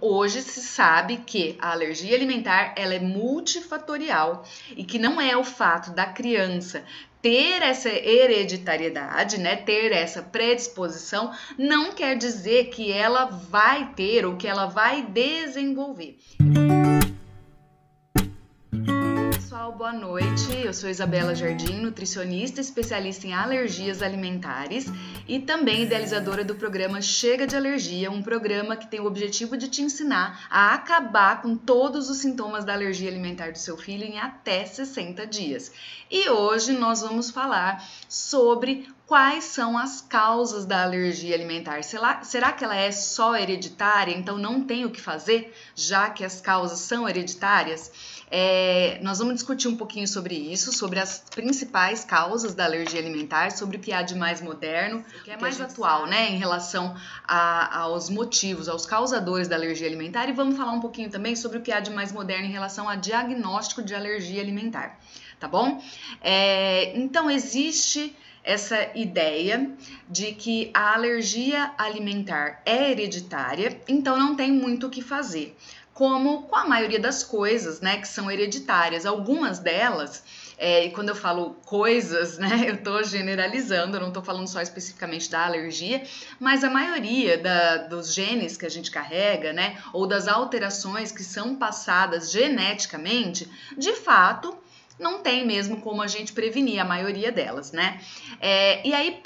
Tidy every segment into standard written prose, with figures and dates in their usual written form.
Hoje se sabe que a alergia alimentar ela é multifatorial e que não é o fato da criança ter essa hereditariedade, né, ter essa predisposição, não quer dizer que ela vai ter ou que ela vai desenvolver. Pessoal, boa noite. Eu sou Isabela Jardim, nutricionista especialista em alergias alimentares e também idealizadora do programa Chega de Alergia, um programa que tem o objetivo de te ensinar a acabar com todos os sintomas da alergia alimentar do seu filho em até 60 dias. E hoje nós vamos falar sobre quais são as causas da alergia alimentar. Será que ela é só hereditária, então não tem o que fazer, já que as causas são hereditárias? Nós vamos discutir um pouquinho sobre isso, sobre as principais causas da alergia alimentar, sobre o que há de mais moderno, o que é mais atual, né, em relação aos motivos, aos causadores da alergia alimentar, e vamos falar um pouquinho também sobre o que há de mais moderno em relação a diagnóstico de alergia alimentar, tá bom? Então, existe essa ideia de que a alergia alimentar é hereditária, então não tem muito o que fazer. Como com a maioria das coisas, né, que são hereditárias. Algumas delas, e quando eu falo coisas, né, eu tô generalizando, eu não tô falando só especificamente da alergia, mas a maioria dos genes que a gente carrega, né, ou das alterações que são passadas geneticamente, de fato, não tem mesmo como a gente prevenir a maioria delas, né? E aí,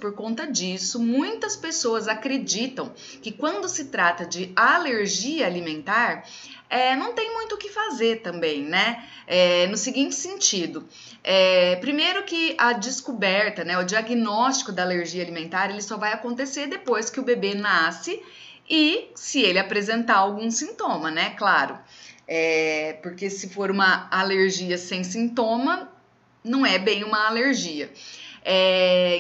por conta disso, muitas pessoas acreditam que quando se trata de alergia alimentar, não tem muito o que fazer também, né? No seguinte sentido, primeiro que a descoberta, né, o diagnóstico da alergia alimentar, ele só vai acontecer depois que o bebê nasce e se ele apresentar algum sintoma, né? Claro. Porque se for uma alergia sem sintoma, não é bem uma alergia.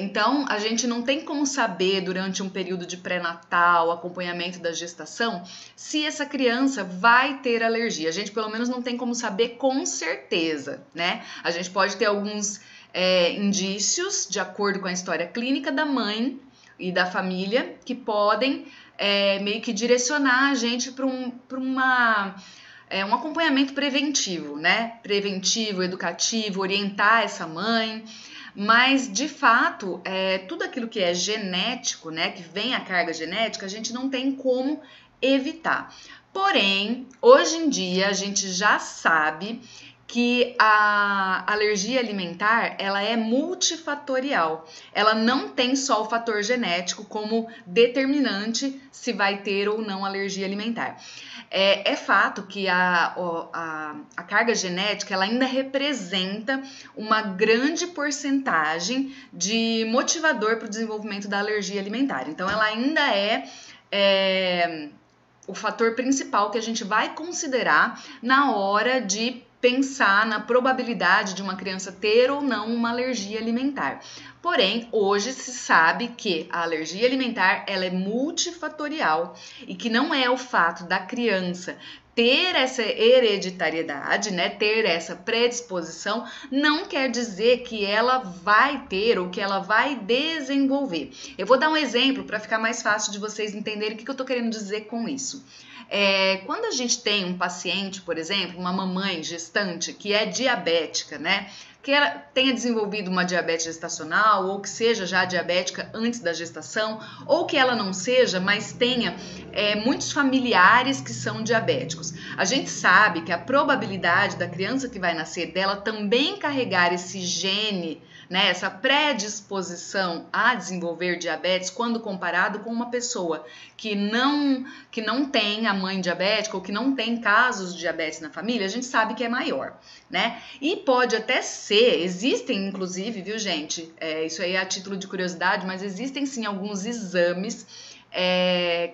Então, a gente não tem como saber durante um período de pré-natal, acompanhamento da gestação, se essa criança vai ter alergia. A gente, pelo menos, não tem como saber com certeza, né? A gente pode ter alguns indícios, de acordo com a história clínica da mãe e da família, que podem meio que direcionar a gente para um acompanhamento preventivo, né? Preventivo, educativo, orientar essa mãe. Mas, de fato, tudo aquilo que é genético, né? Que vem a carga genética, a gente não tem como evitar. Porém, hoje em dia, a gente já sabe que a alergia alimentar, ela é multifatorial. Ela não tem só o fator genético como determinante se vai ter ou não alergia alimentar. É fato que a carga genética ela ainda representa uma grande porcentagem de motivador para o desenvolvimento da alergia alimentar. Então, ela ainda é o fator principal que a gente vai considerar na hora de pensar na probabilidade de uma criança ter ou não uma alergia alimentar. Porém, hoje se sabe que a alergia alimentar ela é multifatorial e que não é o fato da criança ter essa hereditariedade, né, ter essa predisposição, não quer dizer que ela vai ter ou que ela vai desenvolver. Eu vou dar um exemplo para ficar mais fácil de vocês entenderem o que eu estou querendo dizer com isso. Quando a gente tem um paciente, por exemplo, uma mamãe gestante que é diabética, né, que ela tenha desenvolvido uma diabetes gestacional ou que seja já diabética antes da gestação ou que ela não seja, mas tenha muitos familiares que são diabéticos. A gente sabe que a probabilidade da criança que vai nascer dela também carregar esse gene, né, essa predisposição a desenvolver diabetes quando comparado com uma pessoa que não tem a mãe diabética ou que não tem casos de diabetes na família, a gente sabe que é maior, né? E pode até ser, existem inclusive, viu gente, isso aí é a título de curiosidade, mas existem sim alguns exames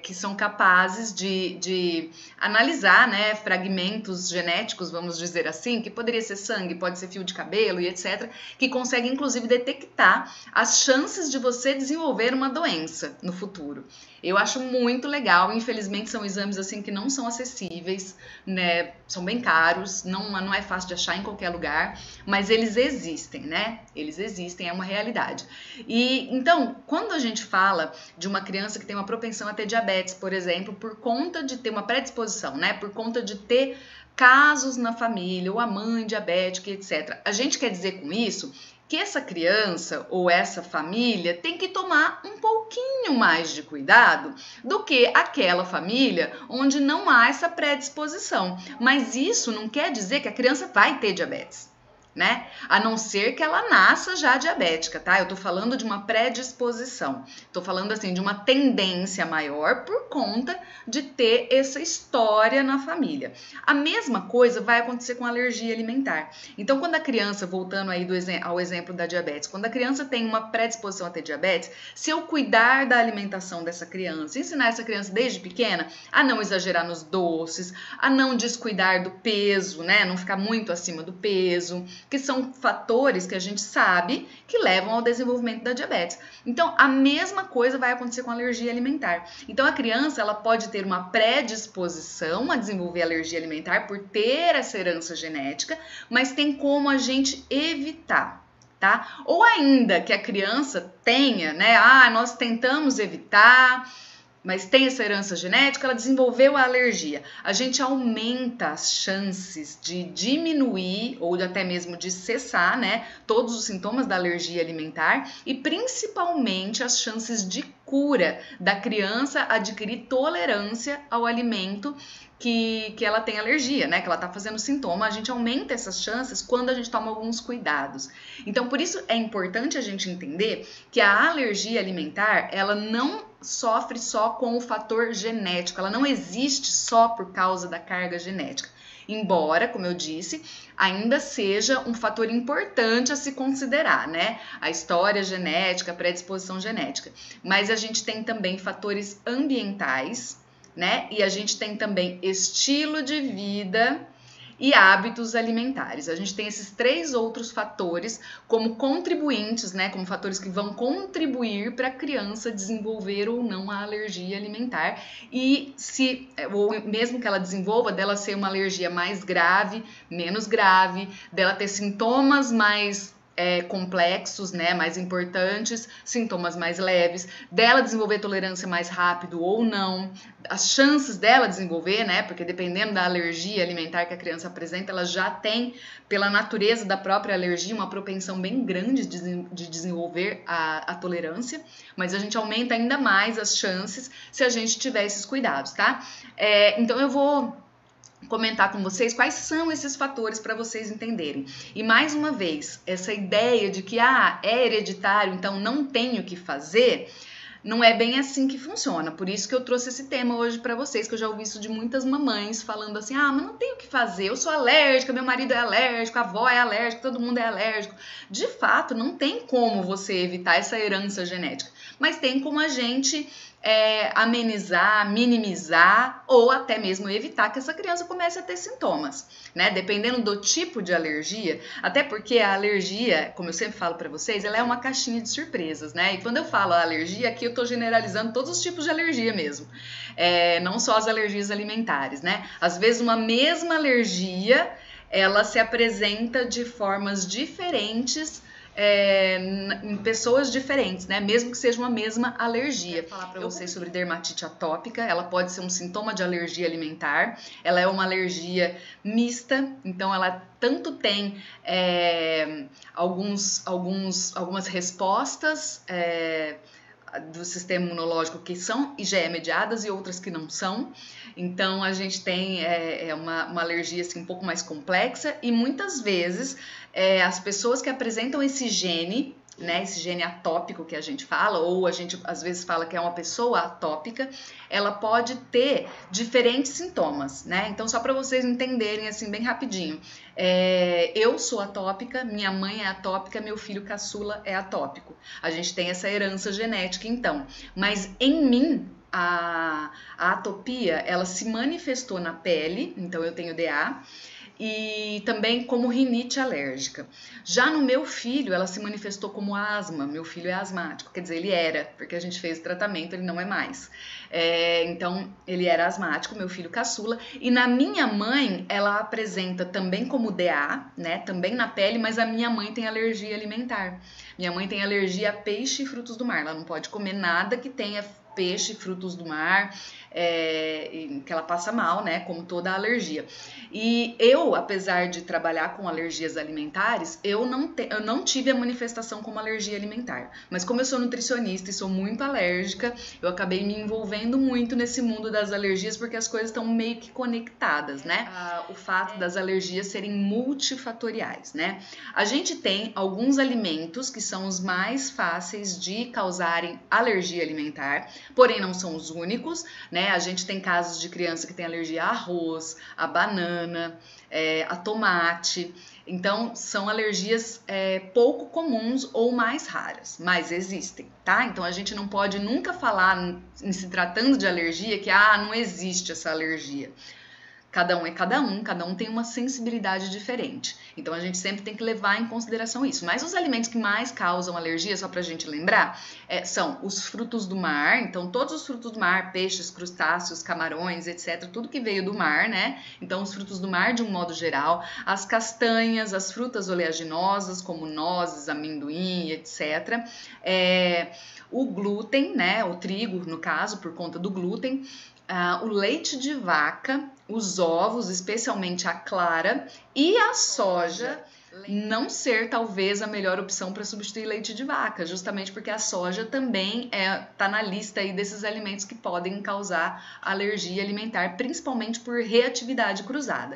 que são capazes de analisar, né, fragmentos genéticos, vamos dizer assim, que poderia ser sangue, pode ser fio de cabelo e etc, que conseguem inclusive detectar as chances de você desenvolver uma doença no futuro. Eu acho muito legal, infelizmente são exames assim que não são acessíveis, né, são bem caros, não é fácil de achar em qualquer lugar, mas eles existem, né, eles existem, é uma realidade. E então, quando a gente fala de uma criança que tem uma propensão a ter diabetes, por exemplo, por conta de ter uma predisposição, né? Por conta de ter casos na família, ou a mãe diabética, etc. A gente quer dizer com isso que essa criança ou essa família tem que tomar um pouquinho mais de cuidado do que aquela família onde não há essa predisposição. Mas isso não quer dizer que a criança vai ter diabetes, né? A não ser que ela nasça já diabética, tá? Eu tô falando de uma predisposição. Tô falando assim de uma tendência maior por conta de ter essa história na família. A mesma coisa vai acontecer com alergia alimentar. Então, quando a criança, voltando aí ao exemplo da diabetes, quando a criança tem uma predisposição a ter diabetes, se eu cuidar da alimentação dessa criança, ensinar essa criança desde pequena a não exagerar nos doces, a não descuidar do peso, né? Não ficar muito acima do peso, que são fatores que a gente sabe que levam ao desenvolvimento da diabetes. Então, a mesma coisa vai acontecer com a alergia alimentar. Então, a criança ela pode ter uma predisposição a desenvolver alergia alimentar por ter essa herança genética, mas tem como a gente evitar, tá? Ou ainda que a criança tenha, né? Nós tentamos evitar, mas tem essa herança genética, ela desenvolveu a alergia. A gente aumenta as chances de diminuir ou até mesmo de cessar, né, todos os sintomas da alergia alimentar e principalmente as chances de cura da criança adquirir tolerância ao alimento que ela tem alergia, né? Que ela tá fazendo sintoma, a gente aumenta essas chances quando a gente toma alguns cuidados. Então, por isso é importante a gente entender que a alergia alimentar, ela não sofre só com o fator genético, ela não existe só por causa da carga genética. Embora, como eu disse, ainda seja um fator importante a se considerar, né? A história genética, a predisposição genética. Mas a gente tem também fatores ambientais, né? E a gente tem também estilo de vida e hábitos alimentares. A gente tem esses 3 outros fatores como contribuintes, né? Como fatores que vão contribuir para a criança desenvolver ou não a alergia alimentar. E ou mesmo que ela desenvolva, dela ser uma alergia mais grave, menos grave, dela ter sintomas mais complexos, né, mais importantes, sintomas mais leves, dela desenvolver tolerância mais rápido ou não, as chances dela desenvolver, né, porque dependendo da alergia alimentar que a criança apresenta, ela já tem, pela natureza da própria alergia, uma propensão bem grande de desenvolver a tolerância, mas a gente aumenta ainda mais as chances se a gente tiver esses cuidados, tá? Então eu vou comentar com vocês quais são esses fatores para vocês entenderem. E mais uma vez, essa ideia de que é hereditário, então não tenho o que fazer, não é bem assim que funciona. Por isso que eu trouxe esse tema hoje para vocês, que eu já ouvi isso de muitas mamães falando assim: mas não tenho o que fazer, eu sou alérgica, meu marido é alérgico, a avó é alérgica, todo mundo é alérgico. De fato, não tem como você evitar essa herança genética, mas tem como a gente amenizar, minimizar ou até mesmo evitar que essa criança comece a ter sintomas, né? Dependendo do tipo de alergia, até porque a alergia, como eu sempre falo para vocês, ela é uma caixinha de surpresas, né? E quando eu falo alergia, aqui eu tô generalizando todos os tipos de alergia mesmo, não só as alergias alimentares, né? Às vezes uma mesma alergia, ela se apresenta de formas diferentes em pessoas diferentes, né? Mesmo que seja uma mesma alergia. Vou falar para vocês sobre dermatite atópica. Ela pode ser um sintoma de alergia alimentar. Ela é uma alergia mista, então ela tanto tem algumas respostas do sistema imunológico que são IgE mediadas e outras que não são. Então a gente tem uma alergia assim, um pouco mais complexa e muitas vezes as pessoas que apresentam esse gene, né, esse gene atópico que a gente fala, ou a gente às vezes fala que é uma pessoa atópica, ela pode ter diferentes sintomas, né? Então só para vocês entenderem assim bem rapidinho, eu sou atópica, minha mãe é atópica, meu filho caçula é atópico. A gente tem essa herança genética então, mas em mim a atopia ela se manifestou na pele, então eu tenho DA, e também como rinite alérgica. Já no meu filho, ela se manifestou como asma. Meu filho é asmático, quer dizer, ele era, porque a gente fez o tratamento, ele não é mais. Então, ele era asmático, meu filho caçula. E na minha mãe, ela apresenta também como DA, né? Também na pele, mas a minha mãe tem alergia alimentar. Minha mãe tem alergia a peixe e frutos do mar. Ela não pode comer nada que tenha peixe, frutos do mar, que ela passa mal, né? Como toda alergia. E eu, apesar de trabalhar com alergias alimentares, eu não tive a manifestação como alergia alimentar. Mas como eu sou nutricionista e sou muito alérgica, eu acabei me envolvendo muito nesse mundo das alergias, porque as coisas estão meio que conectadas, né? O fato das alergias serem multifatoriais, né? A gente tem alguns alimentos que são os mais fáceis de causarem alergia alimentar, porém não são os únicos, né? A gente tem casos de criança que tem alergia a arroz, a banana, a tomate. Então, são alergias pouco comuns ou mais raras, mas existem, tá? Então, a gente não pode nunca falar, em se tratando de alergia, que não existe essa alergia. Cada um é cada um tem uma sensibilidade diferente. Então, a gente sempre tem que levar em consideração isso. Mas os alimentos que mais causam alergia, só pra gente lembrar, são os frutos do mar. Então, todos os frutos do mar, peixes, crustáceos, camarões, etc. Tudo que veio do mar, né? Então, os frutos do mar, de um modo geral. As castanhas, as frutas oleaginosas, como nozes, amendoim, etc. O glúten, né? O trigo, no caso, por conta do glúten. O leite de vaca, os ovos, especialmente a clara, e a soja não ser talvez a melhor opção para substituir leite de vaca, justamente porque a soja também tá na lista aí desses alimentos que podem causar alergia alimentar, principalmente por reatividade cruzada.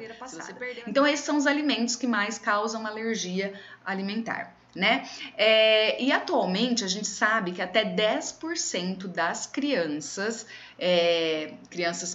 Então esses são os alimentos que mais causam alergia alimentar, né? E atualmente a gente sabe que até 10% das crianças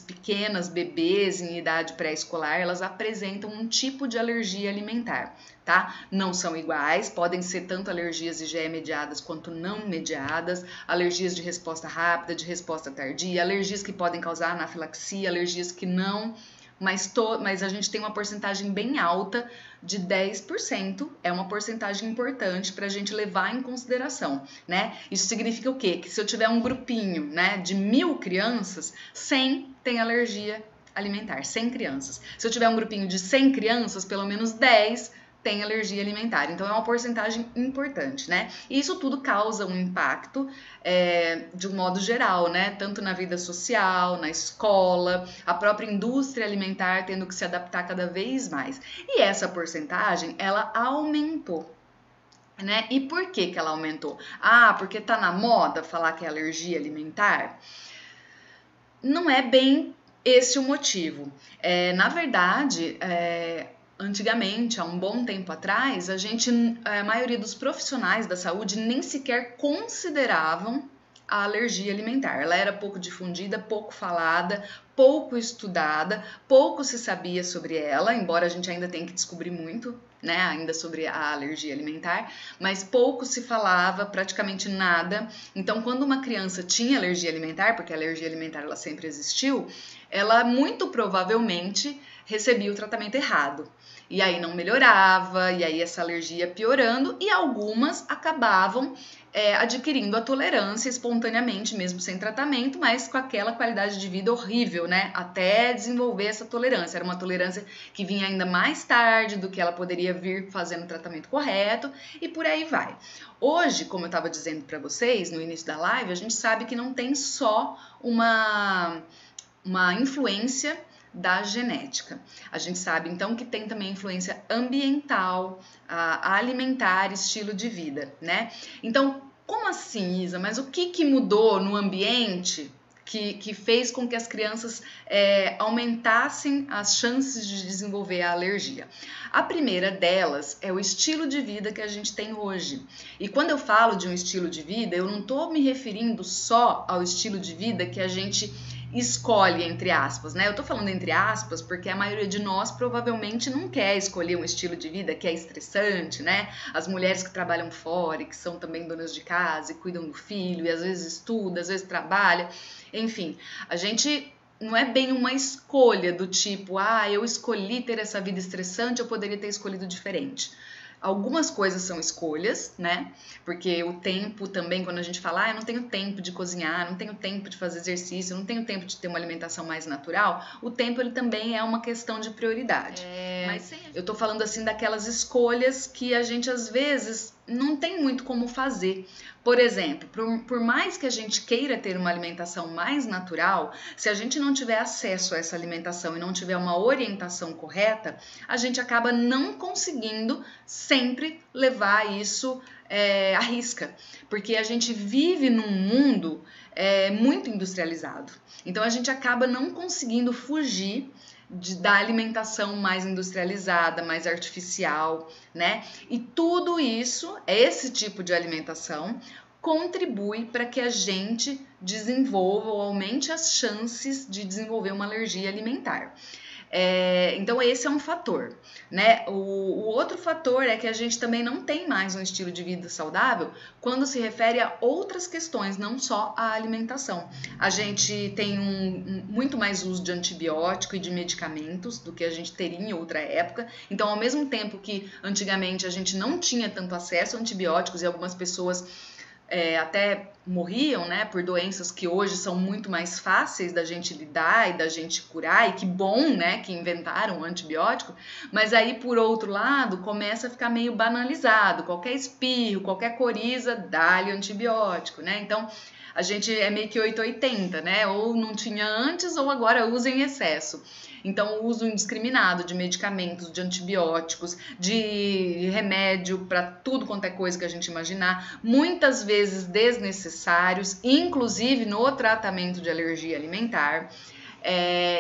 pequenas, bebês em idade pré-escolar, elas apresentam um tipo de alergia alimentar, tá? Não são iguais, podem ser tanto alergias IgE mediadas quanto não mediadas, alergias de resposta rápida, de resposta tardia, alergias que podem causar anafilaxia, alergias que não, mas a gente tem uma porcentagem bem alta de 10%, é uma porcentagem importante para a gente levar em consideração, né? Isso significa o quê? Que se eu tiver um grupinho, né, de 1.000 crianças, 100 tem alergia alimentar, 100 crianças. Se eu tiver um grupinho de 100 crianças, pelo menos 10 tem alergia alimentar. Então, é uma porcentagem importante, né? E isso tudo causa um impacto de um modo geral, né? Tanto na vida social, na escola, a própria indústria alimentar tendo que se adaptar cada vez mais. E essa porcentagem, ela aumentou, né? E por que ela aumentou? Porque tá na moda falar que é alergia alimentar? Não é bem esse o motivo. Na verdade, antigamente, há um bom tempo atrás, a maioria dos profissionais da saúde nem sequer consideravam a alergia alimentar. Ela era pouco difundida, pouco falada, pouco estudada, pouco se sabia sobre ela, embora a gente ainda tenha que descobrir muito, né, ainda sobre a alergia alimentar, mas pouco se falava, praticamente nada. Então, quando uma criança tinha alergia alimentar, porque a alergia alimentar ela sempre existiu, ela muito provavelmente recebia o tratamento errado. E aí não melhorava, e aí essa alergia piorando, e algumas acabavam adquirindo a tolerância espontaneamente, mesmo sem tratamento, mas com aquela qualidade de vida horrível, né? Até desenvolver essa tolerância. Era uma tolerância que vinha ainda mais tarde do que ela poderia vir fazendo o tratamento correto, e por aí vai. Hoje, como eu estava dizendo para vocês no início da live, a gente sabe que não tem só uma influência da genética. A gente sabe, então, que tem também influência ambiental, alimentar, estilo de vida, né? Então, como assim, Isa? Mas o que mudou no ambiente que fez com que as crianças aumentassem as chances de desenvolver a alergia? A primeira delas é o estilo de vida que a gente tem hoje. E quando eu falo de um estilo de vida, eu não estou me referindo só ao estilo de vida que a gente escolhe, entre aspas, né? Eu tô falando entre aspas porque a maioria de nós provavelmente não quer escolher um estilo de vida que é estressante, né? As mulheres que trabalham fora e que são também donas de casa e cuidam do filho e às vezes estuda, às vezes trabalha, enfim, a gente não é bem uma escolha do tipo, eu escolhi ter essa vida estressante, eu poderia ter escolhido diferente. Algumas coisas são escolhas, né? Porque o tempo também, quando a gente fala, eu não tenho tempo de cozinhar, não tenho tempo de fazer exercício, não tenho tempo de ter uma alimentação mais natural, o tempo ele também é uma questão de prioridade. Mas eu tô falando assim daquelas escolhas que a gente às vezes não tem muito como fazer. Por exemplo, por mais que a gente queira ter uma alimentação mais natural, se a gente não tiver acesso a essa alimentação e não tiver uma orientação correta, a gente acaba não conseguindo sempre levar isso à risca, porque a gente vive num mundo muito industrializado. Então a gente acaba não conseguindo fugir da alimentação mais industrializada, mais artificial, né? E tudo isso, esse tipo de alimentação, contribui para que a gente desenvolva ou aumente as chances de desenvolver uma alergia alimentar. Então esse é um fator, né? O outro fator é que a gente também não tem mais um estilo de vida saudável quando se refere a outras questões, não só a alimentação. A gente tem muito mais uso de antibiótico e de medicamentos do que a gente teria em outra época. Então, ao mesmo tempo que antigamente a gente não tinha tanto acesso a antibióticos e algumas pessoas até morriam, né, por doenças que hoje são muito mais fáceis da gente lidar e da gente curar, e que bom, né, que inventaram o antibiótico, mas aí, por outro lado, começa a ficar meio banalizado, qualquer espirro, qualquer coriza, dá-lhe antibiótico, né, então a gente é meio que 880, né, ou não tinha antes ou agora usa em excesso. Então, o uso indiscriminado de medicamentos, de antibióticos, de remédio para tudo quanto é coisa que a gente imaginar, muitas vezes desnecessários, inclusive no tratamento de alergia alimentar.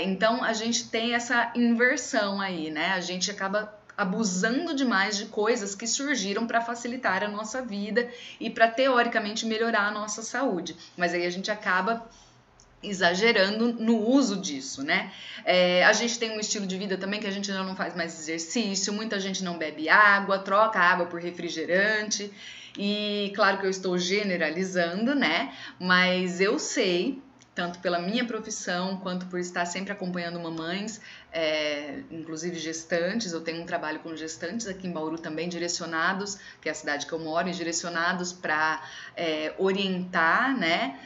Então, a gente tem essa inversão aí, né? A gente acaba abusando demais de coisas que surgiram para facilitar a nossa vida e para, teoricamente, melhorar a nossa saúde. Mas aí a gente acaba exagerando no uso disso, né? A gente tem um estilo de vida também que a gente já não faz mais exercício, muita gente não bebe água, troca água por refrigerante, e claro que eu estou generalizando, né? Mas eu sei, tanto pela minha profissão, quanto por estar sempre acompanhando mamães, inclusive gestantes, eu tenho um trabalho com gestantes aqui em Bauru também, direcionados, que é a cidade que eu moro, direcionados para orientar, né?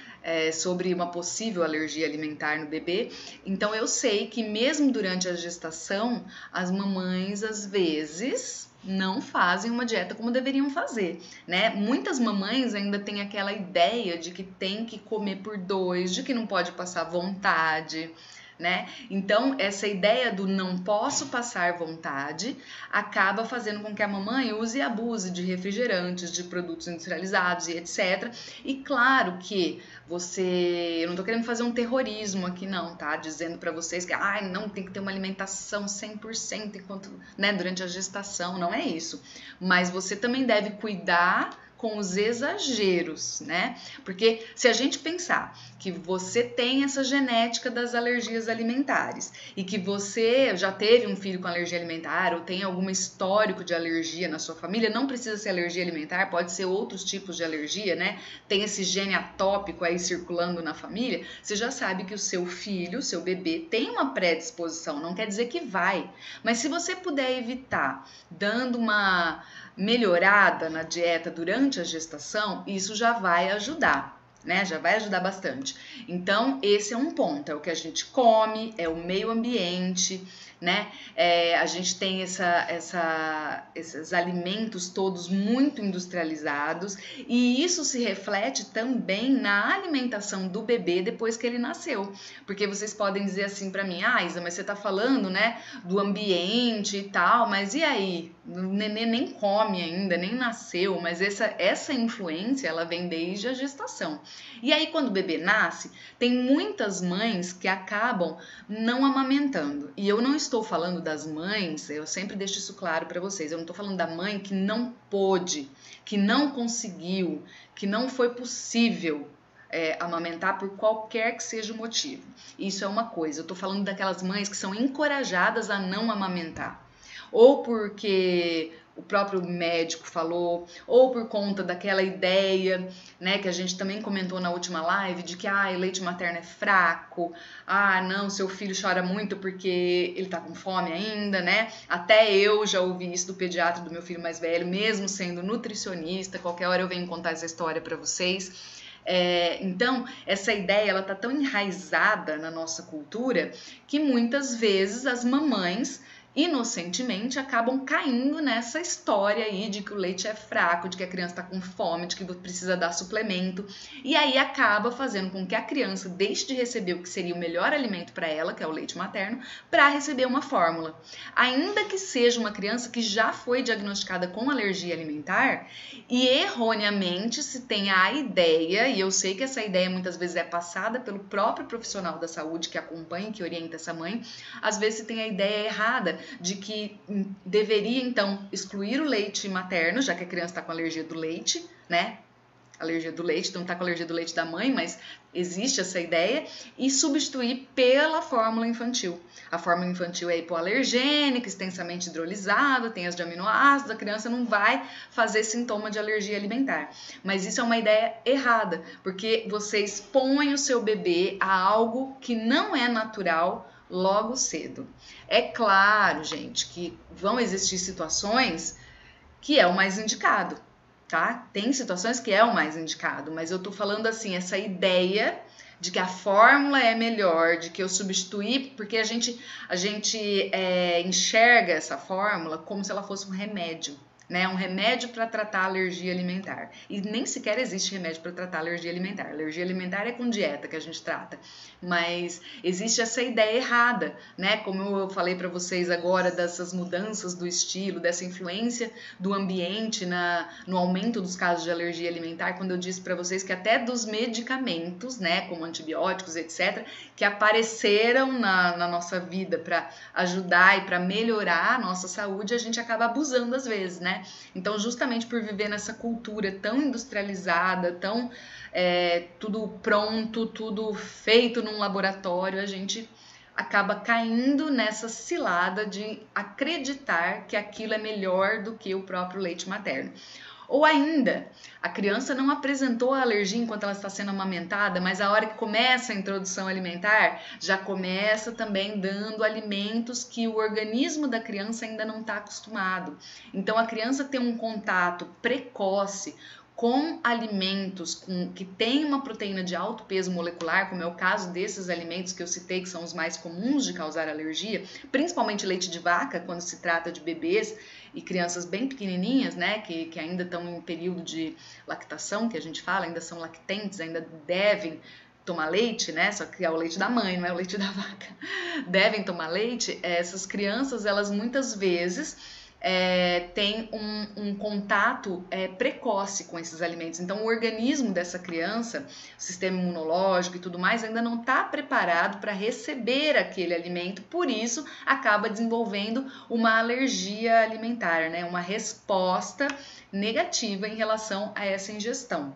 Sobre uma possível alergia alimentar no bebê. Então eu sei que mesmo durante a gestação, as mamães às vezes não fazem uma dieta como deveriam fazer, né? Muitas mamães ainda têm aquela ideia de que tem que comer por dois, de que não pode passar vontade, né? Então, essa ideia do não posso passar vontade acaba fazendo com que a mamãe use e abuse de refrigerantes, de produtos industrializados e etc. E claro que eu não tô querendo fazer um terrorismo aqui não, tá? Dizendo para vocês que não tem que ter uma alimentação 100% enquanto, né, durante a gestação, não é isso. Mas você também deve cuidar com os exageros, né? Porque se a gente pensar que você tem essa genética das alergias alimentares e que você já teve um filho com alergia alimentar ou tem algum histórico de alergia na sua família, não precisa ser alergia alimentar, pode ser outros tipos de alergia, né? Tem esse gene atópico aí circulando na família, você já sabe que o seu filho, o seu bebê, tem uma predisposição, não quer dizer que vai, mas se você puder evitar dando uma melhorada na dieta durante a gestação, isso já vai ajudar, né? Já vai ajudar bastante. Então, esse é um ponto, é o que a gente come, é o meio ambiente, né? A gente tem esses alimentos todos muito industrializados e isso se reflete também na alimentação do bebê depois que ele nasceu. Porque vocês podem dizer assim para mim, Isa, mas você tá falando, né, do ambiente e tal, mas e aí? O nenê nem come ainda, nem nasceu, mas essa influência, ela vem desde a gestação. E aí, quando o bebê nasce, tem muitas mães que acabam não amamentando. E eu não estou falando das mães, eu sempre deixo isso claro para vocês, eu não estou falando da mãe que não pôde, que não conseguiu, que não foi possível amamentar por qualquer que seja o motivo. Isso é uma coisa, eu estou falando daquelas mães que são encorajadas a não amamentar. Ou porque o próprio médico falou, ou por conta daquela ideia, né, que a gente também comentou na última live, de que leite materno é fraco, não, seu filho chora muito porque ele tá com fome ainda, né? Até eu já ouvi isso do pediatra do meu filho mais velho, mesmo sendo nutricionista, qualquer hora eu venho contar essa história para vocês. Então, essa ideia ela tá tão enraizada na nossa cultura que muitas vezes as mamães inocentemente acabam caindo nessa história aí de que o leite é fraco, de que a criança está com fome, de que precisa dar suplemento, e aí acaba fazendo com que a criança deixe de receber o que seria o melhor alimento para ela, que é o leite materno, para receber uma fórmula. Ainda que seja uma criança que já foi diagnosticada com alergia alimentar e erroneamente se tenha a ideia, e eu sei que essa ideia muitas vezes é passada pelo próprio profissional da saúde que acompanha, que orienta essa mãe, às vezes se tem a ideia errada de que deveria, então, excluir o leite materno, já que a criança está com alergia do leite, né? Alergia do leite, então está com alergia do leite da mãe, mas existe essa ideia, e substituir pela fórmula infantil. A fórmula infantil é hipoalergênica, extensamente hidrolisada, tem as de aminoácidos, a criança não vai fazer sintoma de alergia alimentar. Mas isso é uma ideia errada, porque você expõe o seu bebê a algo que não é natural logo cedo. É claro, gente, que vão existir situações que é o mais indicado, tá? Tem situações que é o mais indicado, mas eu tô falando assim, essa ideia de que a fórmula é melhor, de que eu substituí, porque a gente enxerga essa fórmula como se ela fosse um remédio, né? Um remédio para tratar alergia alimentar. E nem sequer existe remédio para tratar alergia alimentar. Alergia alimentar é com dieta que a gente trata. Mas existe essa ideia errada, né? Como eu falei para vocês agora dessas mudanças do estilo, dessa influência do ambiente no aumento dos casos de alergia alimentar, quando eu disse para vocês que até dos medicamentos, né, como antibióticos, etc., que apareceram na nossa vida para ajudar e para melhorar a nossa saúde, a gente acaba abusando às vezes, né? Então, justamente por viver nessa cultura tão industrializada, tão tudo pronto, tudo feito num laboratório, a gente acaba caindo nessa cilada de acreditar que aquilo é melhor do que o próprio leite materno. Ou ainda, a criança não apresentou a alergia enquanto ela está sendo amamentada, mas a hora que começa a introdução alimentar, já começa também dando alimentos que o organismo da criança ainda não está acostumado. Então, a criança tem um contato precoce com alimentos que têm uma proteína de alto peso molecular, como é o caso desses alimentos que eu citei, que são os mais comuns de causar alergia, principalmente leite de vaca, quando se trata de bebês e crianças bem pequenininhas, né, que ainda estão em período de lactação, que a gente fala, ainda são lactentes, ainda devem tomar leite, né, só que é o leite da mãe, não é o leite da vaca, devem tomar leite. Essas crianças, elas muitas vezes tem um contato precoce com esses alimentos. Então, o organismo dessa criança, o sistema imunológico e tudo mais, ainda não está preparado para receber aquele alimento, por isso acaba desenvolvendo uma alergia alimentar, né? Uma resposta negativa em relação a essa ingestão.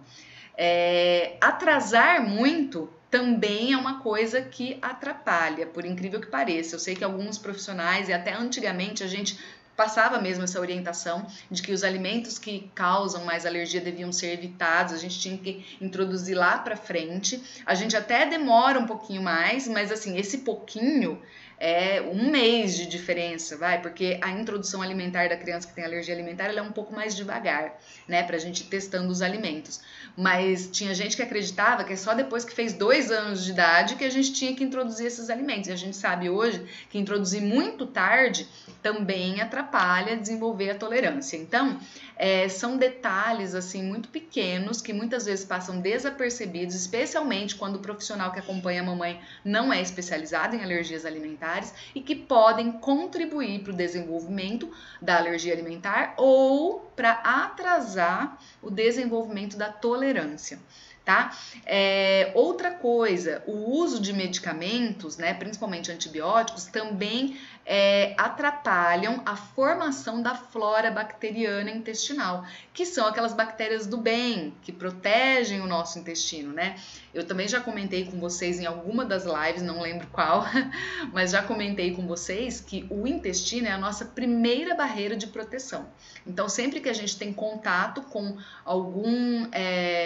Atrasar muito também é uma coisa que atrapalha, por incrível que pareça. Eu sei que alguns profissionais, e até antigamente a gente passava mesmo essa orientação de que os alimentos que causam mais alergia deviam ser evitados, a gente tinha que introduzir lá para frente. A gente até demora um pouquinho mais, mas assim, esse pouquinho é um mês de diferença, porque a introdução alimentar da criança que tem alergia alimentar, ela é um pouco mais devagar, né, pra gente ir testando os alimentos. Mas tinha gente que acreditava que é só depois que fez 2 anos de idade que a gente tinha que introduzir esses alimentos. E a gente sabe hoje que introduzir muito tarde também atrapalha desenvolver a tolerância. Então, são detalhes assim muito pequenos que muitas vezes passam desapercebidos, especialmente quando o profissional que acompanha a mamãe não é especializado em alergias alimentares e que podem contribuir para o desenvolvimento da alergia alimentar ou para atrasar o desenvolvimento da tolerância. Tá? Outra coisa, o uso de medicamentos, né, principalmente antibióticos, também atrapalham a formação da flora bacteriana intestinal, que são aquelas bactérias do bem, que protegem o nosso intestino, né? Eu também já comentei com vocês em alguma das lives, não lembro qual, mas já comentei com vocês que o intestino é a nossa primeira barreira de proteção. Então, sempre que a gente tem contato com algum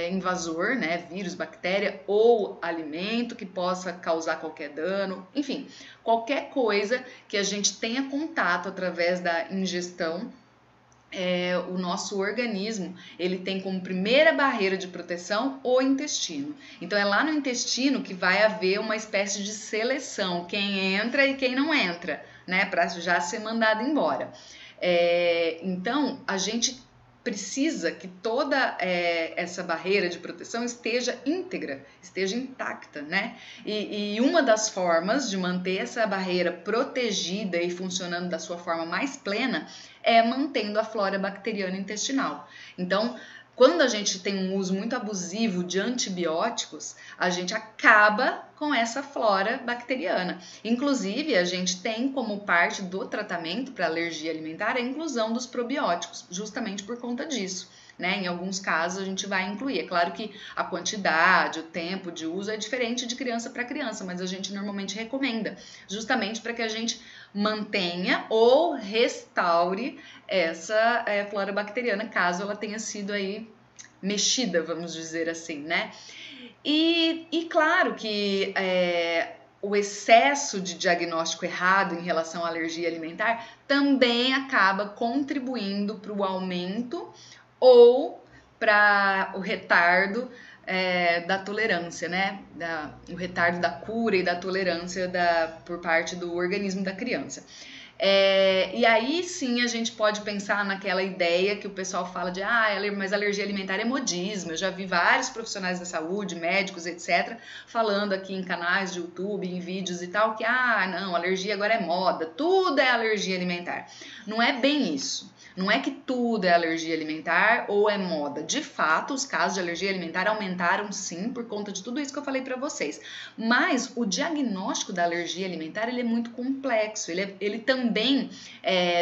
invasor, né, vírus, bactéria ou alimento que possa causar qualquer dano, enfim, qualquer coisa que a gente tenha contato através da ingestão, o nosso organismo, ele tem como primeira barreira de proteção o intestino. Então é lá no intestino que vai haver uma espécie de seleção, quem entra e quem não entra, né, para já ser mandado embora. Então a gente precisa que toda essa barreira de proteção esteja íntegra, esteja intacta, né? E uma das formas de manter essa barreira protegida e funcionando da sua forma mais plena é mantendo a flora bacteriana intestinal. Então, quando a gente tem um uso muito abusivo de antibióticos, a gente acaba com essa flora bacteriana. Inclusive, a gente tem como parte do tratamento para alergia alimentar a inclusão dos probióticos, justamente por conta disso. Né? Em alguns casos a gente vai incluir. É claro que a quantidade, o tempo de uso é diferente de criança para criança, mas a gente normalmente recomenda, justamente para que a gente mantenha ou restaure essa flora bacteriana, caso ela tenha sido aí mexida, vamos dizer assim, né? E claro que o excesso de diagnóstico errado em relação à alergia alimentar também acaba contribuindo para o aumento ou para o retardo da tolerância, né? O retardo da cura e da tolerância por parte do organismo da criança. E aí sim a gente pode pensar naquela ideia que o pessoal fala de mas alergia alimentar é modismo. Eu já vi vários profissionais da saúde, médicos, etc., falando aqui em canais de YouTube, em vídeos e tal, que não, alergia agora é moda, tudo é alergia alimentar. Não é bem isso. Não é que tudo é alergia alimentar ou é moda. De fato, os casos de alergia alimentar aumentaram sim por conta de tudo isso que eu falei para vocês. Mas o diagnóstico da alergia alimentar ele é muito complexo. Ele também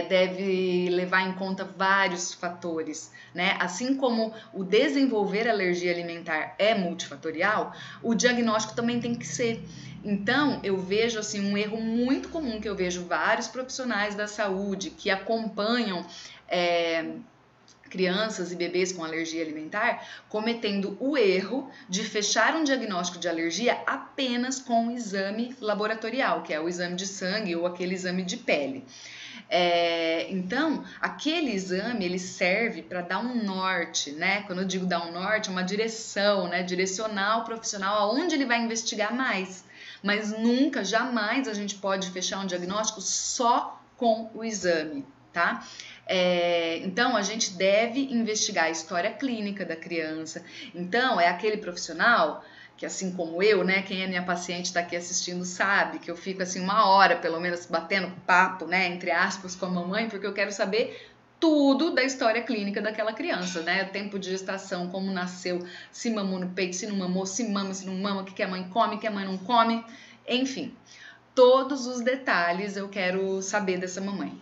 deve levar em conta vários fatores, né? Assim como o desenvolver alergia alimentar é multifatorial, o diagnóstico também tem que ser. Então, eu vejo assim um erro muito comum que eu vejo vários profissionais da saúde que acompanham crianças e bebês com alergia alimentar cometendo o erro de fechar um diagnóstico de alergia apenas com o exame laboratorial, que é o exame de sangue ou aquele exame de pele. Então, aquele exame ele serve para dar um norte, né? Quando eu digo dar um norte, é uma direção, né? Direcionar o profissional aonde ele vai investigar mais. Mas nunca, jamais a gente pode fechar um diagnóstico só com o exame, tá? Então, a gente deve investigar a história clínica da criança. Então, é aquele profissional que, assim como eu, né, quem é minha paciente está aqui assistindo sabe que eu fico assim 1 hora, pelo menos, batendo papo, né, entre aspas, com a mamãe, porque eu quero saber tudo da história clínica daquela criança, né? O tempo de gestação, como nasceu, se mamou no peito, se não mamou, se mama, se não mama, o que a mãe come, o que a mãe não come, enfim, todos os detalhes eu quero saber dessa mamãe.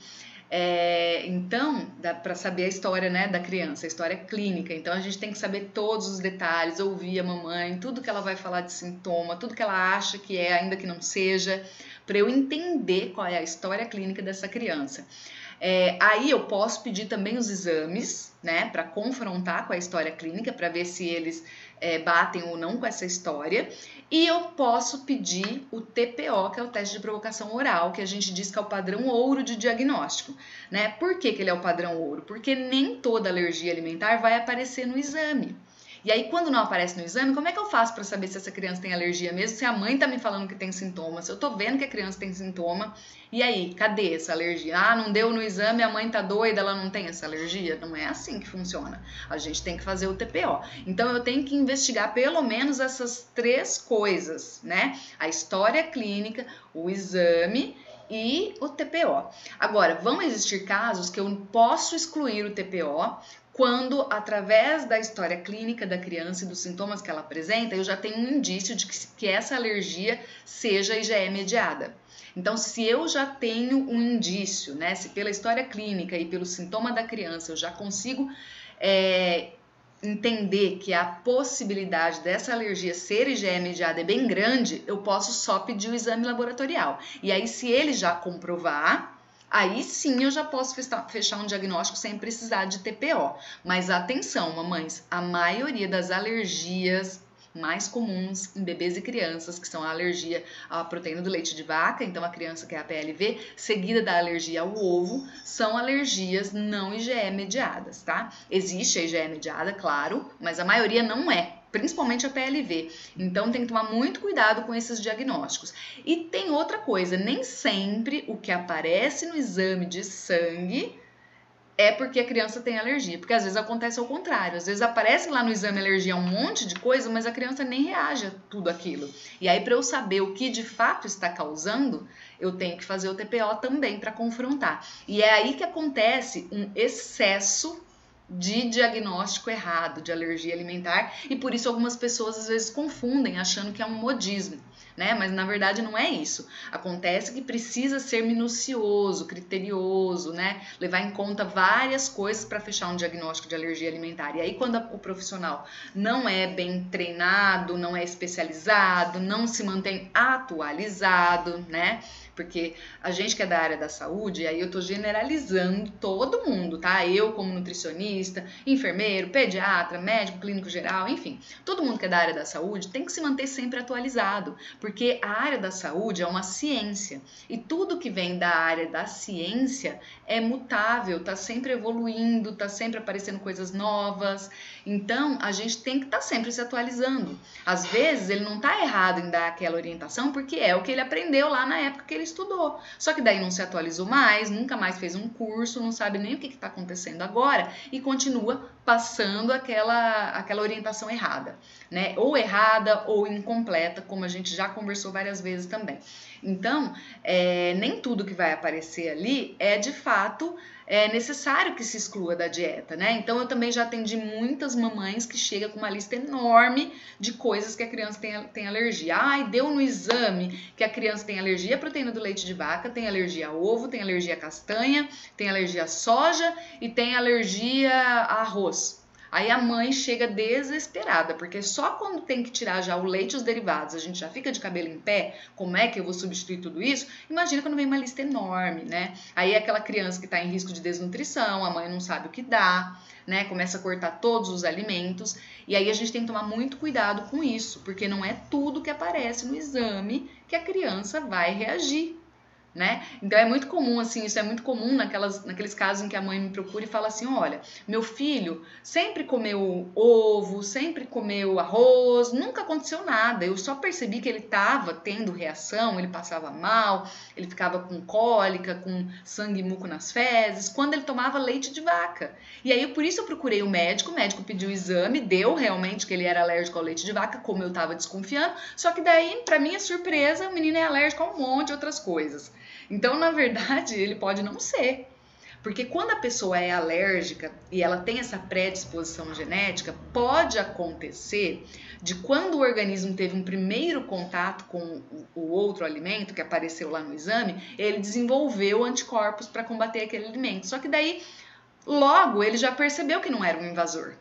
Então, dá para saber a história, né, da criança, a história clínica. Então, a gente tem que saber todos os detalhes, ouvir a mamãe, tudo que ela vai falar de sintoma, tudo que ela acha que é, ainda que não seja, para eu entender qual é a história clínica dessa criança. Aí eu posso pedir também os exames, né, para confrontar com a história clínica, para ver se eles batem ou não com essa história. E eu posso pedir o TPO, que é o teste de provocação oral, que a gente diz que é o padrão ouro de diagnóstico, né? Por que ele é o padrão ouro? Porque nem toda alergia alimentar vai aparecer no exame. E aí, quando não aparece no exame, como é que eu faço para saber se essa criança tem alergia mesmo? Se a mãe tá me falando que tem sintomas, se eu tô vendo que a criança tem sintoma, e aí, cadê essa alergia? Não deu no exame, a mãe tá doida, ela não tem essa alergia? Não é assim que funciona. A gente tem que fazer o TPO. Então, eu tenho que investigar pelo menos essas 3 coisas, né? A história clínica, o exame e o TPO. Agora, vão existir casos que eu posso excluir o TPO quando, através da história clínica da criança e dos sintomas que ela apresenta, eu já tenho um indício de que essa alergia seja IgE mediada. Então, se eu já tenho um indício, né, se pela história clínica e pelo sintoma da criança eu já consigo entender que a possibilidade dessa alergia ser IgE mediada é bem grande, eu posso só pedir o exame laboratorial. E aí, se ele já comprovar, aí sim eu já posso fechar um diagnóstico sem precisar de TPO. Mas atenção, mamães, a maioria das alergias mais comuns em bebês e crianças, que são a alergia à proteína do leite de vaca, então a criança que é a PLV, seguida da alergia ao ovo, são alergias não IgE mediadas, tá? Existe a IgE mediada, claro, mas a maioria não é, principalmente a PLV. Então tem que tomar muito cuidado com esses diagnósticos. E tem outra coisa, nem sempre o que aparece no exame de sangue é porque a criança tem alergia, porque às vezes acontece ao contrário, às vezes aparece lá no exame alergia a um monte de coisa, mas a criança nem reage a tudo aquilo. E aí, para eu saber o que de fato está causando, eu tenho que fazer o TPO também para confrontar. E é aí que acontece um excesso de diagnóstico errado de alergia alimentar, e por isso algumas pessoas às vezes confundem, achando que é um modismo, né? Mas na verdade não é isso. Acontece que precisa ser minucioso, criterioso, né? Levar em conta várias coisas para fechar um diagnóstico de alergia alimentar. E aí quando o profissional não é bem treinado, não é especializado, não se mantém atualizado, né? Porque a gente que é da área da saúde, e aí eu tô generalizando todo mundo, tá? Eu como nutricionista, enfermeiro, pediatra, médico, clínico geral, enfim. Todo mundo que é da área da saúde tem que se manter sempre atualizado, porque a área da saúde é uma ciência. E tudo que vem da área da ciência é mutável, tá sempre evoluindo, tá sempre aparecendo coisas novas. Então, a gente tem que estar sempre se atualizando. Às vezes, ele não tá errado em dar aquela orientação, porque é o que ele aprendeu lá na época que ele estudou. Só que daí não se atualizou mais, nunca mais fez um curso, não sabe nem o que está acontecendo agora e continua passando aquela orientação errada, né? Ou errada ou incompleta, como a gente já conversou várias vezes também. Então, nem tudo que vai aparecer ali é de fato necessário que se exclua da dieta, né? Então, eu também já atendi muitas mamães que chegam com uma lista enorme de coisas que a criança tem alergia. Ai, deu no exame que a criança tem alergia à proteína do leite de vaca, tem alergia a ovo, tem alergia a castanha, tem alergia a soja e tem alergia a arroz. Aí a mãe chega desesperada, porque só quando tem que tirar já o leite e os derivados, a gente já fica de cabelo em pé, como é que eu vou substituir tudo isso? Imagina quando vem uma lista enorme, né? Aí é aquela criança que está em risco de desnutrição, a mãe não sabe o que dá, né? Começa a cortar todos os alimentos, e aí a gente tem que tomar muito cuidado com isso, porque não é tudo que aparece no exame que a criança vai reagir, né? Então é muito comum, assim, isso é muito comum naqueles casos em que a mãe me procura e fala assim, olha, meu filho sempre comeu ovo, sempre comeu arroz, nunca aconteceu nada, eu só percebi que ele estava tendo reação, ele passava mal, ele ficava com cólica, com sangue e muco nas fezes, quando ele tomava leite de vaca. E aí, por isso eu procurei o médico pediu o exame, deu realmente que ele era alérgico ao leite de vaca, como eu estava desconfiando, só que daí, para minha surpresa, o menino é alérgico a um monte de outras coisas. Então, na verdade, ele pode não ser. Porque quando a pessoa é alérgica e ela tem essa predisposição genética, pode acontecer de quando o organismo teve um primeiro contato com o outro alimento que apareceu lá no exame, ele desenvolveu anticorpos para combater aquele alimento. Só que daí, logo, ele já percebeu que não era um invasor.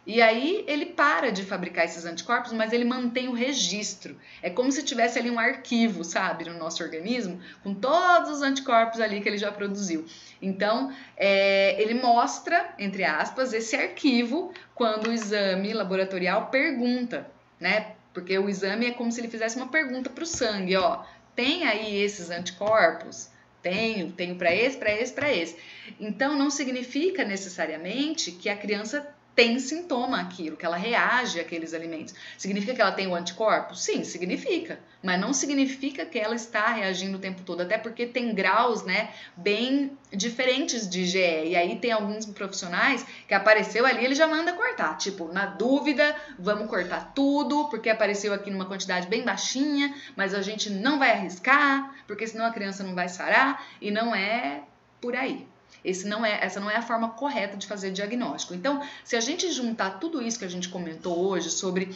E aí ele para de fabricar esses anticorpos, mas ele mantém o registro. É como se tivesse ali um arquivo, sabe, no nosso organismo, com todos os anticorpos ali que ele já produziu. Então, ele mostra, entre aspas, esse arquivo quando o exame laboratorial pergunta, né? Porque o exame é como se ele fizesse uma pergunta para o sangue, ó, tem aí esses anticorpos? Tenho para esse, para esse, para esse. Então, não significa necessariamente que a criança tem sintoma aquilo, que ela reage àqueles alimentos. Significa que ela tem o anticorpo? Sim, significa. Mas não significa que ela está reagindo o tempo todo, até porque tem graus, né, bem diferentes de IgE. E aí tem alguns profissionais que apareceu ali, ele já manda cortar. Tipo, na dúvida, vamos cortar tudo, porque apareceu aqui numa quantidade bem baixinha, mas a gente não vai arriscar, porque senão a criança não vai sarar, e não é por aí. Essa não é a forma correta de fazer diagnóstico. Então, se a gente juntar tudo isso que a gente comentou hoje sobre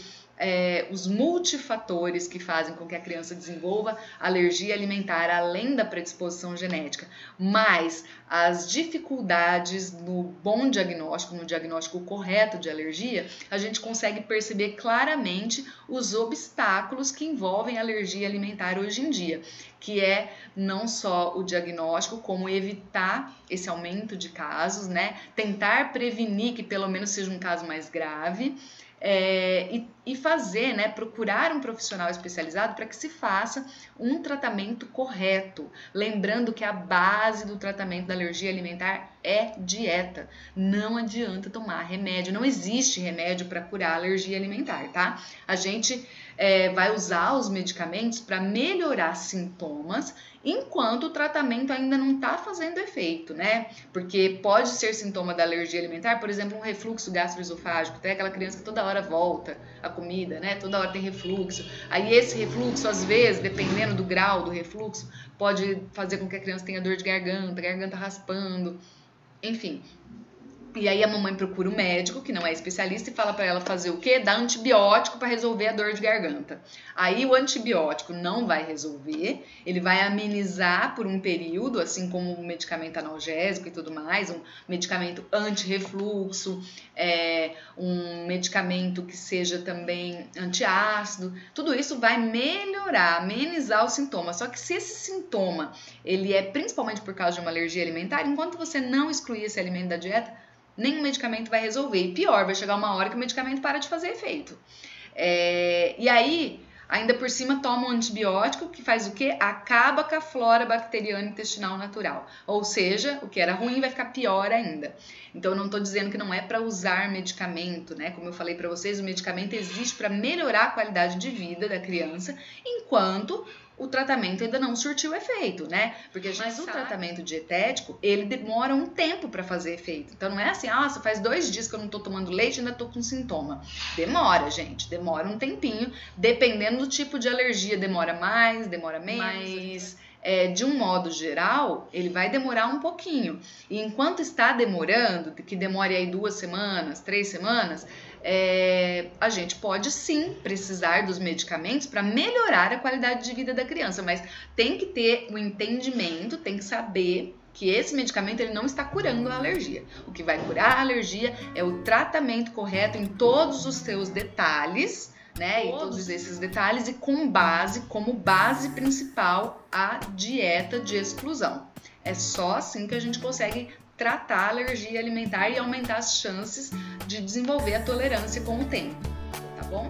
os multifatores que fazem com que a criança desenvolva alergia alimentar, além da predisposição genética, mais as dificuldades no bom diagnóstico, no diagnóstico correto de alergia, a gente consegue perceber claramente os obstáculos que envolvem alergia alimentar hoje em dia, que é não só o diagnóstico, como evitar esse aumento de casos, né? Tentar prevenir que pelo menos seja um caso mais grave, e e fazer, né, procurar um profissional especializado para que se faça um tratamento correto. Lembrando que a base do tratamento da alergia alimentar é dieta. Não adianta tomar remédio, não existe remédio para curar a alergia alimentar, tá? A gente vai usar os medicamentos para melhorar sintomas enquanto o tratamento ainda não está fazendo efeito, né? Porque pode ser sintoma da alergia alimentar, por exemplo, um refluxo gastroesofágico, tem aquela criança que toda hora volta a comida, né? Toda hora tem refluxo. Aí esse refluxo, às vezes, dependendo do grau do refluxo, pode fazer com que a criança tenha dor de garganta raspando, enfim. E aí a mamãe procura o médico, que não é especialista, e fala para ela fazer o quê? Dar antibiótico para resolver a dor de garganta. Aí o antibiótico não vai resolver, ele vai amenizar por um período, assim como um medicamento analgésico e tudo mais, um medicamento anti-refluxo, um medicamento que seja também antiácido. Tudo isso vai melhorar, amenizar o sintoma. Só que se esse sintoma ele é principalmente por causa de uma alergia alimentar, enquanto você não excluir esse alimento da dieta, nenhum medicamento vai resolver. E pior, vai chegar uma hora que o medicamento para de fazer efeito. E aí, ainda por cima, toma um antibiótico que faz o quê? Acaba com a flora bacteriana intestinal natural. Ou seja, o que era ruim vai ficar pior ainda. Então, eu não estou dizendo que não é para usar medicamento, né? Como eu falei para vocês, o medicamento existe para melhorar a qualidade de vida da criança, enquanto o tratamento ainda não surtiu efeito, né? Porque o tratamento dietético, ele demora um tempo para fazer efeito. Então não é assim, faz 2 dias que eu não tô tomando leite e ainda tô com sintoma. Demora, gente, demora um tempinho. Dependendo do tipo de alergia, demora mais, demora menos. Mas de um modo geral, ele vai demorar um pouquinho. E enquanto está demorando, que demore aí 2 semanas, 3 semanas, a gente pode sim precisar dos medicamentos para melhorar a qualidade de vida da criança, mas tem que ter o entendimento, tem que saber que esse medicamento ele não está curando a alergia. O que vai curar a alergia é o tratamento correto em todos os seus detalhes, né? E todos esses detalhes e como base principal a dieta de exclusão. É só assim que a gente consegue tratar a alergia alimentar e aumentar as chances de desenvolver a tolerância com o tempo, tá bom?